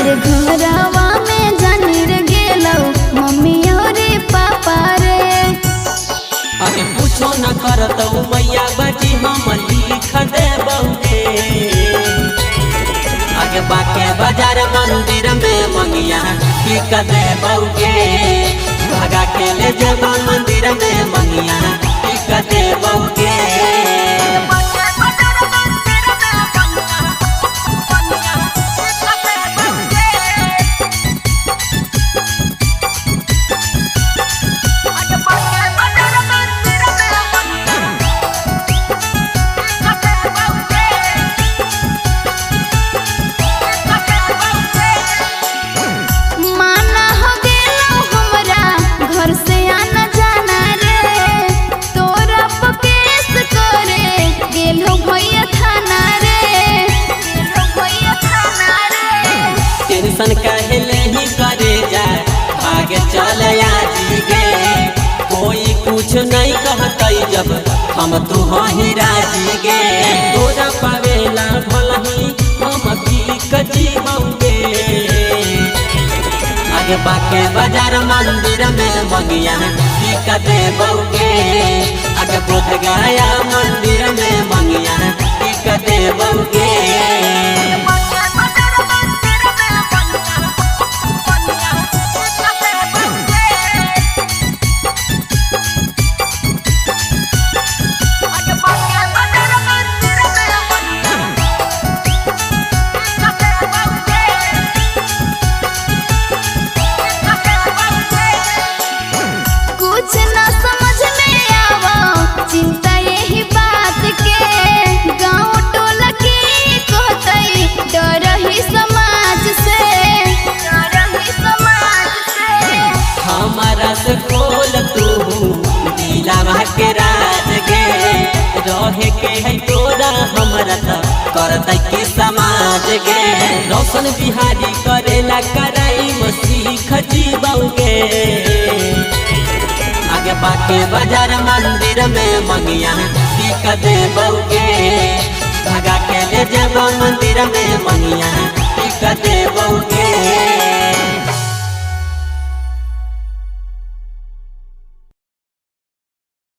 अरे घरवा में जानी रे गेलो मम्मी और पापा रे। आगे पूछो न करत मैया बाजी हम लिख दे बहुगे। आगे बाके बाजार मंदिर में मंगिया लिख दे बहुगे। भगा के ले जब मंदिर में मंगिया लिख दे बहुगे। टेंशन कहले ही करे जाए आगे चल आजी गे। कोई कुछ नहीं कहते जब हम तू ही राजी गे। तोरा पावेला भलही हम की कची होंगे। आगे बाके बाजार मंदिर में मंगिया लिख दे बहुगे। आगे बोध गया मंदिर में मंगिया लिख दे बहुगे। कुछ न समझ में आवा चिंता यही बात के। गाँव टोला के कहते डर ही समाज से, डर ही समाज से। हमारा से खोल तू दिलावा के राज गे। रहे के है तोरा हमरा त करते के समाज गे। रोशन बिहारी करेला कराई सीख जीवोगे। आगे बाके बाजार मंदिर में मंगिया लिख दे बहुगे। भगा के ले जब मंदिर में मंगिया लिख दे बहुगे।